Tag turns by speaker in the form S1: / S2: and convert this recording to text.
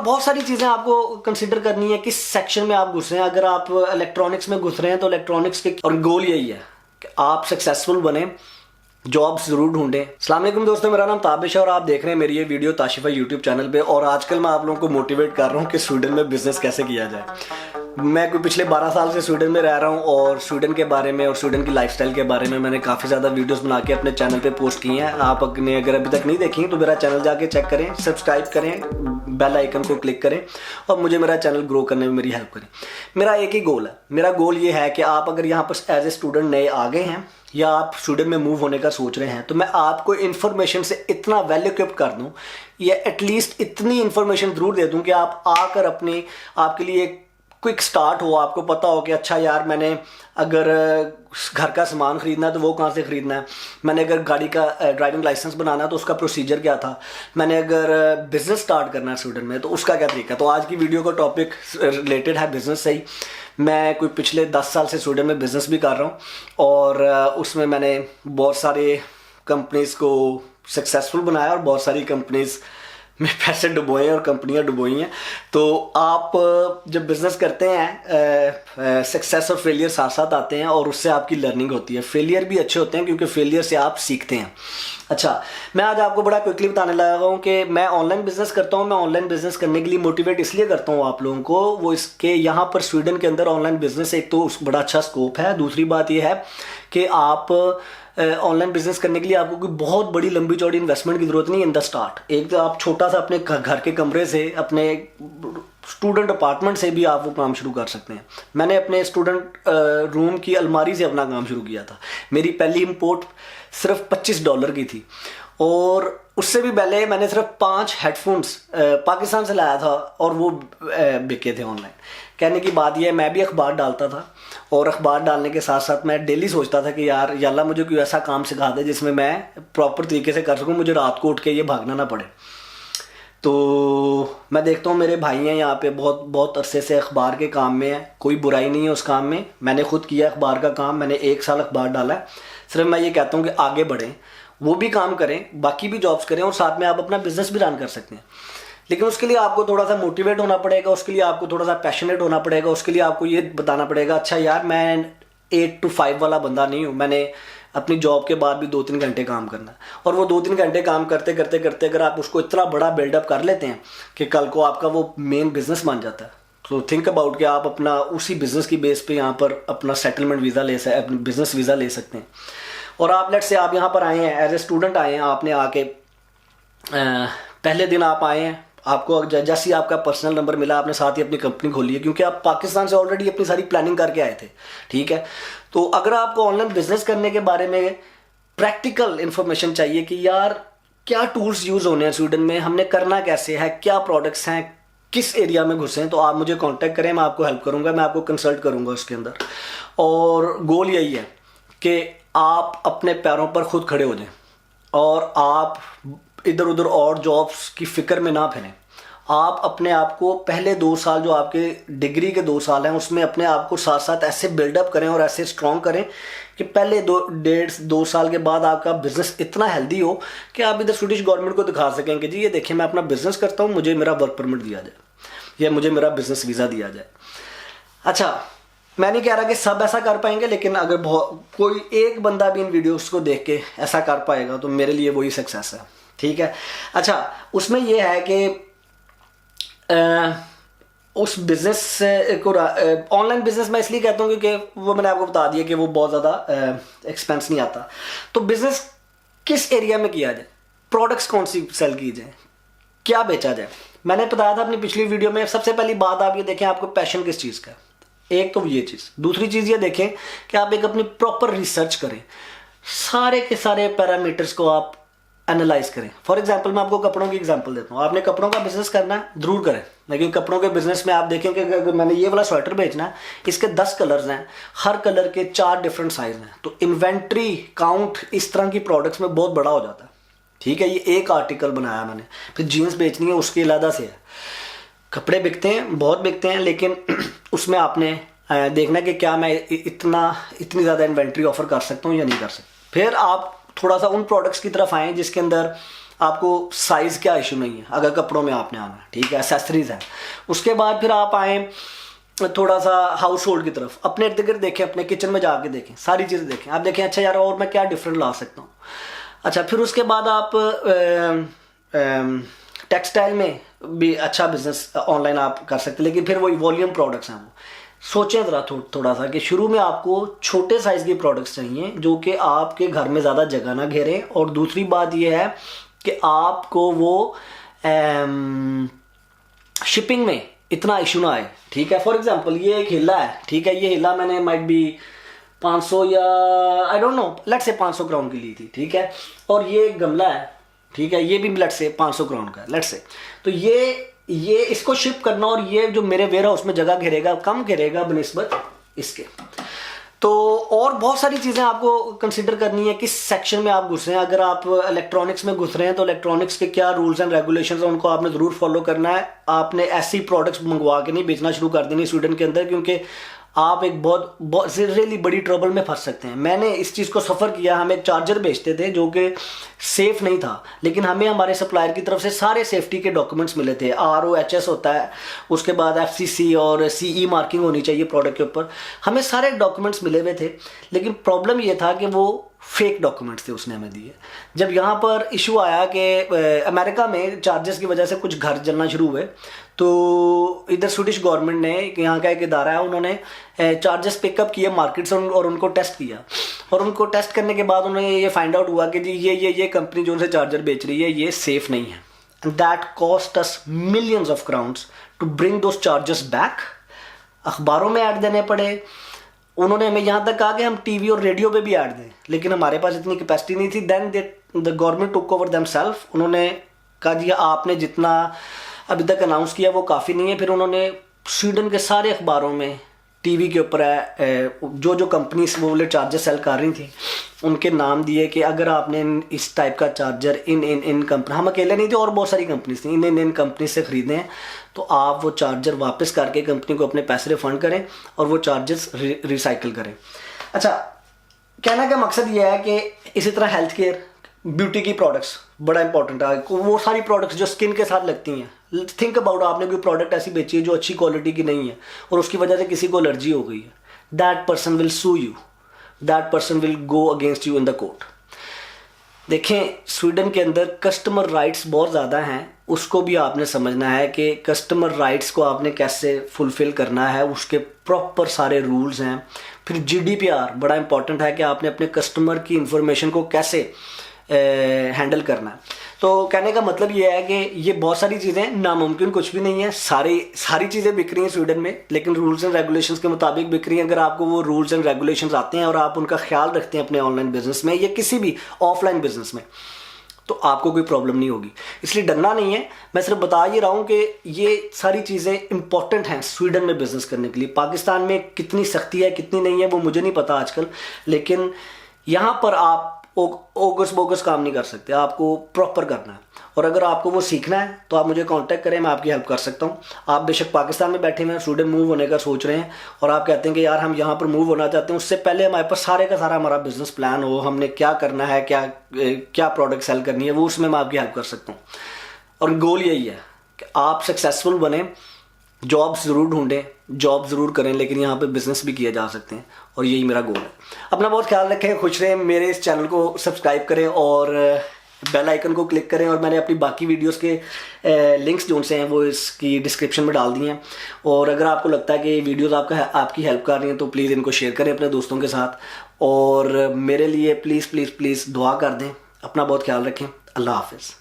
S1: बहुत सारी चीज़ें आपको कंसिडर करनी है किस सेक्शन में आप घुस रहे हैं। अगर आप इलेक्ट्रॉनिक्स में घुस रहे हैं तो इलेक्ट्रॉनिक्स के और गोल यही है कि आप सक्सेसफुल बने, जॉब्स जरूर ढूंढें। अस्सलाम वालेकुम दोस्तों, मेरा नाम ताबिश है और आप देख रहे हैं मेरी ये वीडियो ताशिफा यूट्यूब चैनल पे। और आजकल मैं आप लोगों को मोटिवेट कर रहा हूँ कि स्वीडन में बिजनेस कैसे किया जाए। मैं कोई पिछले 12 साल से स्वीडन में रह रहा हूँ और स्वीडन के बारे में और स्वीडन की लाइफस्टाइल के बारे में मैंने काफ़ी ज़्यादा वीडियोस बना के अपने चैनल पे पोस्ट की हैं। आप अपने अगर अभी तक नहीं देखी तो मेरा चैनल जाके चेक करें, सब्सक्राइब करें, बेल आइकन को क्लिक करें और मुझे मेरा चैनल ग्रो करने में मेरी हेल्प करें। मेरा एक ही गोल है, मेरा गोल ये है कि आप अगर यहाँ पर एज ए स्टूडेंट नए आ गए हैं या आप स्टूडेंट में मूव होने का सोच रहे हैं तो मैं आपको इन्फॉर्मेशन से इतना वेल इक्विप्ड कर दूं या एटलीस्ट इतनी इन्फॉर्मेशन जरूर दे दूं कि आप आकर अपने आपके लिए एक क्विक स्टार्ट हो। आपको पता हो कि अच्छा यार, मैंने अगर घर का सामान खरीदना है तो वो कहाँ से खरीदना है, मैंने अगर गाड़ी का ड्राइविंग लाइसेंस बनाना है तो उसका प्रोसीजर क्या था, मैंने अगर बिजनेस स्टार्ट करना है स्टूडेंट में तो उसका क्या तरीका है। तो आज की वीडियो का टॉपिक रिलेटेड है बिजनेस से ही। मैं कोई पिछले 10 साल से स्वीडन में बिज़नेस भी कर रहा हूँ और उसमें मैंने बहुत सारे कंपनीज़ को सक्सेसफुल बनाया और बहुत सारी कंपनीज़ में पैसे डुबोए और कंपनियां डुबोई हैं। तो आप जब बिज़नेस करते हैं सक्सेस और फेलियर साथ साथ आते हैं और उससे आपकी लर्निंग होती है। फेलियर भी अच्छे होते हैं क्योंकि फेलियर से आप सीखते हैं। अच्छा, मैं आज आपको बड़ा क्विकली बताने लगा हूँ कि मैं ऑनलाइन बिजनेस करता हूँ। मैं ऑनलाइन बिजनेस करने के लिए मोटिवेट इसलिए करता हूँ आप लोगों को, वो इसके यहाँ पर स्वीडन के अंदर ऑनलाइन बिजनेस एक तो बड़ा अच्छा स्कोप है। दूसरी बात यह है कि आप ऑनलाइन बिजनेस करने के लिए आपको कोई बहुत बड़ी लंबी चौड़ी इन्वेस्टमेंट की जरूरत नहीं है इन द स्टार्ट। एक तो आप छोटा सा अपने घर के कमरे से, अपने स्टूडेंट अपार्टमेंट से भी आप वो काम शुरू कर सकते हैं। मैंने अपने स्टूडेंट रूम की अलमारी से अपना काम शुरू किया था। मेरी पहली इंपोर्ट सिर्फ $25 की थी और उससे भी पहले मैंने सिर्फ 5 हेडफोन्स पाकिस्तान से लाया था और वो बिके थे ऑनलाइन। कहने की बात यह है, मैं भी अखबार डालता था और अखबार डालने के साथ साथ मैं डेली सोचता था कि यार या अल्लाह मुझे कोई ऐसा काम सिखा दे जिसमें मैं प्रॉपर तरीके से कर सकूं, मुझे रात को उठ के ये भागना ना पड़े। तो मैं देखता हूँ मेरे भाई हैं यहाँ पे बहुत अरसे से अखबार के काम में है। कोई बुराई नहीं है उस काम में, मैंने खुद किया अखबार का काम, मैंने 1 साल अखबार डाला है। सिर्फ मैं ये कहता हूँ कि आगे बढ़ें, वो भी काम करें, बाकी भी जॉब्स करें और साथ में आप अपना बिजनेस भी रन कर सकते हैं। लेकिन उसके लिए आपको थोड़ा सा मोटिवेट होना पड़ेगा, उसके लिए आपको थोड़ा सा पैशनेट होना पड़ेगा, उसके लिए आपको ये बताना पड़ेगा अच्छा यार, मैं 8 to 5 वाला बंदा नहीं हूँ, मैंने अपनी जॉब के बाद भी 2-3 घंटे काम करना है। और वो 2-3 घंटे काम करते करते करते अगर आप उसको इतना बड़ा बिल्डअप कर लेते हैं कि कल को आपका वो मेन बिजनेस बन जाता है, तो थिंक अबाउट कि आप अपना उसी बिजनेस की बेस पे यहाँ पर अपना सेटलमेंट वीज़ा ले सकते, अपना बिजनेस वीज़ा ले सकते हैं। और आप लेट से आप यहाँ पर आए हैं एज ए स्टूडेंट आए हैं, आपने आके पहले दिन आप आए हैं, आपको जैसे ही आपका पर्सनल नंबर मिला आपने साथ ही अपनी कंपनी खोली है क्योंकि आप पाकिस्तान से ऑलरेडी अपनी सारी प्लानिंग करके आए थे। ठीक है, तो अगर आपको ऑनलाइन बिजनेस करने के बारे में प्रैक्टिकल इंफॉर्मेशन चाहिए कि यार क्या टूल्स यूज़ होने हैं स्वीडन में, हमने करना कैसे है, क्या प्रोडक्ट्स हैं, किस एरिया में घुसे हैं, तो आप मुझे कॉन्टैक्ट करें, मैं आपको हेल्प करूँगा, मैं आपको कंसल्ट करूँगा उसके अंदर। और गोल यही है कि आप अपने पैरों पर खुद खड़े हो जाएं और आप इधर उधर और जॉब्स की फिक्र में ना फिरें। आप अपने आप को पहले 2 साल जो आपके डिग्री के 2 साल हैं उसमें अपने आप को साथ साथ ऐसे बिल्डअप करें और ऐसे स्ट्रॉन्ग करें कि पहले 2 साल के बाद आपका बिजनेस इतना हेल्दी हो कि आप इधर स्वीडिश गवर्नमेंट को दिखा सकें कि जी ये देखिए मैं अपना बिजनेस करता हूँ, मुझे मेरा वर्क परमिट दिया जाए या मुझे मेरा बिजनेस वीज़ा दिया जाए। अच्छा, मैं नहीं कह रहा कि सब ऐसा कर पाएंगे, लेकिन अगर कोई एक बंदा भी इन वीडियोस को देख के ऐसा कर पाएगा तो मेरे लिए वही सक्सेस है। ठीक है, अच्छा, उसमें यह है कि उस बिज़नेस को ऑनलाइन बिज़नेस मैं इसलिए कहता हूँ क्योंकि वो मैंने आपको बता दिया कि वो बहुत ज़्यादा एक्सपेंस नहीं आता। तो बिज़नेस किस एरिया में किया जाए, प्रोडक्ट्स कौन सी सेल की जाए, क्या बेचा जाए, मैंने बताया था अपनी पिछली वीडियो में। सबसे पहली बात आप ये देखें आपको पैशन किस चीज़ का है, एक तो ये चीज़। दूसरी चीज़ ये देखें कि आप एक अपनी प्रॉपर रिसर्च करें, सारे के सारे पैरामीटर्स को आप एनालाइज करें। फॉर एग्जांपल मैं आपको कपड़ों की एग्जांपल देता हूँ। आपने कपड़ों का बिजनेस करना है, जरूर करें, लेकिन कपड़ों के बिजनेस में आप देखें कि अगर मैंने ये वाला स्वेटर बेचना है, इसके 10 कलर्स हैं, हर कलर के 4 डिफरेंट साइज हैं, तो इन्वेंट्री काउंट इस तरह की प्रोडक्ट्स में बहुत बड़ा हो जाता है। ठीक है, ये एक आर्टिकल बनाया मैंने, फिर जीन्स बेचनी है उसके अलग से है। कपड़े बिकते हैं, बहुत बिकते हैं, लेकिन उसमें आपने देखना कि क्या मैं इतनी ज़्यादा इन्वेंट्री ऑफर कर सकता हूँ या नहीं कर सकता। फिर आप थोड़ा सा उन प्रोडक्ट्स की तरफ आएँ जिसके अंदर आपको साइज़ का इशू नहीं है अगर कपड़ों में आपने आना है, ठीक है, एसेसरीज है। उसके बाद फिर आप आए थोड़ा सा हाउस होल्ड की तरफ, अपने इर्द गिर्द देखें, अपने किचन में जाके देखें, सारी चीज़ें देखें, आप देखें अच्छा यार और मैं क्या डिफरेंट ला सकता हूँ। अच्छा, फिर उसके बाद आप टेक्सटाइल में भी अच्छा बिजनेस ऑनलाइन आप कर सकते हैं, लेकिन फिर वही वॉल्यूम प्रोडक्ट्स हैं। वो सोचें ज़रा थोड़ा सा कि शुरू में आपको छोटे साइज़ के प्रोडक्ट्स चाहिए जो कि आपके घर में ज़्यादा जगह ना घेरें, और दूसरी बात यह है कि आपको वो शिपिंग में इतना इशू ना आए, ठीक है। फॉर एग्जांपल ये एक हिला है, ठीक है, ये हिला मैंने माइट बी 500 या आई डोंट नो लेट से 500 क्राउन की ली थी, ठीक है, और ये एक गमला है, ठीक है, ये भी लेट से 500 क्राउन का है, लेट से। तो ये इसको शिप करना और ये जो मेरे वेयर हाउस में जगह घेरेगा, कम घेरेगा बनिस्बत इसके। तो और बहुत सारी चीज़ें आपको कंसिडर करनी है किस सेक्शन में आप घुस रहे हैं। अगर आप इलेक्ट्रॉनिक्स में घुस रहे हैं तो इलेक्ट्रॉनिक्स के क्या रूल्स एंड रेगुलेशंस हैं उनको आपने ज़रूर फॉलो करना है। आपने ऐसी प्रोडक्ट्स मंगवा के नहीं बेचना शुरू कर देनी स्वीडन के अंदर, क्योंकि आप एक बहुत रियली बड़ी ट्रबल में फंस सकते हैं। मैंने इस चीज़ को सफ़र किया। हम एक चार्जर बेचते थे जो कि सेफ़ नहीं था, लेकिन हमें हमारे सप्लायर की तरफ से सारे सेफ्टी के डॉक्यूमेंट्स मिले थे। ROHS होता है, उसके बाद FCC और CE मार्किंग होनी चाहिए प्रोडक्ट के ऊपर, हमें सारे डॉक्यूमेंट्स मिले हुए थे। लेकिन प्रॉब्लम ये था कि वो फेक डॉक्यूमेंट्स थे उसने हमें दिए। जब यहाँ पर इशू आया कि अमेरिका में चार्जेस की वजह से कुछ घर जलना शुरू हुए, तो इधर स्वीडिश गवर्नमेंट ने, यहाँ का एक इदारा है, उन्होंने चार्जेस पिकअप किए मार्केट से और उनको टेस्ट किया। और उनको टेस्ट करने के बाद उन्हें ये फाइंड आउट हुआ कि जी ये कंपनी जो उनसे चार्जर बेच रही है ये सेफ़ नहीं है। And that cost us millions of crowns to bring those chargers back. अखबारों में ऐड देने पड़े, उन्होंने हमें यहाँ तक कहा कि हम टीवी और रेडियो पे भी ऐड दें, लेकिन हमारे पास इतनी कैपेसिटी नहीं थी। Then the government took over themself. उन्होंने कहा जी आपने जितना अभी तक अनाउंस किया वो काफ़ी नहीं है। फिर उन्होंने स्वीडन के सारे अखबारों में टीवी के ऊपर जो कंपनीज वो वाले चार्जर सेल कर रही थी उनके नाम दिए कि अगर आपने इस टाइप का चार्जर इन कंपनी, हम अकेले नहीं थे और बहुत सारी कंपनीज थी, इन कंपनी से ख़रीदे हैं, तो आप वो चार्जर वापस करके कंपनी को अपने पैसे रिफंड करें और वो चार्जर्स रिसाइकिल करें। अच्छा, कहने का मकसद ये है कि इसी तरह हेल्थ केयर, ब्यूटी की प्रोडक्ट्स बड़ा इंपॉर्टेंट है। वो सारी प्रोडक्ट्स जो स्किन के साथ लगती हैं, थिंक अबाउट, आपने कोई प्रोडक्ट ऐसी बेची है जो अच्छी क्वालिटी की नहीं है और उसकी वजह से किसी को एलर्जी हो गई है, that person will sue you, that person will go against you in the court. देखें, स्वीडन के अंदर कस्टमर राइट्स बहुत ज़्यादा हैं, उसको भी आपने समझना है कि कस्टमर राइट्स को आपने कैसे फुलफ़िल करना है, उसके प्रॉपर सारे रूल्स हैं। फिर GDPR बड़ा इंपॉर्टेंट है कि आपने अपने कस्टमर की इंफॉर्मेशन को कैसे हैंडल करना है। तो कहने का मतलब ये है कि ये बहुत सारी चीज़ें, नामुमकिन कुछ भी नहीं है, सारी चीज़ें बिक रही हैं स्वीडन में, लेकिन रूल्स एंड रेगुलेशंस के मुताबिक बिक रही हैं। अगर आपको वो रूल्स एंड रेगुलेशंस आते हैं और आप उनका ख्याल रखते हैं अपने ऑनलाइन बिजनेस में या किसी भी ऑफलाइन बिजनेस में, तो आपको कोई प्रॉब्लम नहीं होगी। इसलिए डरना नहीं है। मैं सिर्फ बता ये रहा हूँ कि ये सारी चीज़ें इंपॉर्टेंट हैं स्वीडन में बिजनेस करने के लिए। पाकिस्तान में कितनी सख्ती है कितनी नहीं है वो मुझे नहीं पता आजकल, लेकिन यहाँ पर आप ओगस बोगस काम नहीं कर सकते, आपको प्रॉपर करना है। और अगर आपको वो सीखना है तो आप मुझे कांटेक्ट करें, मैं आपकी हेल्प कर सकता हूँ। आप बेशक पाकिस्तान में बैठे हुए स्वीडन मूव होने का सोच रहे हैं और आप कहते हैं कि यार हम यहाँ पर मूव होना चाहते हैं, उससे पहले हमारे पास सारे का सारा हमारा बिजनेस प्लान हो, हमने क्या करना है, क्या प्रोडक्ट सेल करनी है, वो उसमें मैं आपकी हेल्प कर सकता हूँ। और गोल यही है कि आप सक्सेसफुल बने, जॉब ज़रूर ढूंढें, जॉब ज़रूर करें, लेकिन यहाँ पे बिज़नेस भी किए जा सकते हैं और यही मेरा गोल है। अपना बहुत ख्याल रखें, खुश रहें, मेरे इस चैनल को सब्सक्राइब करें और बेल आइकन को क्लिक करें। और मैंने अपनी बाकी वीडियोस के लिंक्स जो से हैं वो इसकी डिस्क्रिप्शन में डाल दिए हैं। और अगर आपको लगता है कि ये वीडियोस आपकी हेल्प कर रही हैं तो प्लीज़ इनको शेयर करें अपने दोस्तों के साथ, और मेरे लिए प्लीज़ दुआ कर दें। अपना बहुत ख्याल रखें। अल्लाह हाफिज़।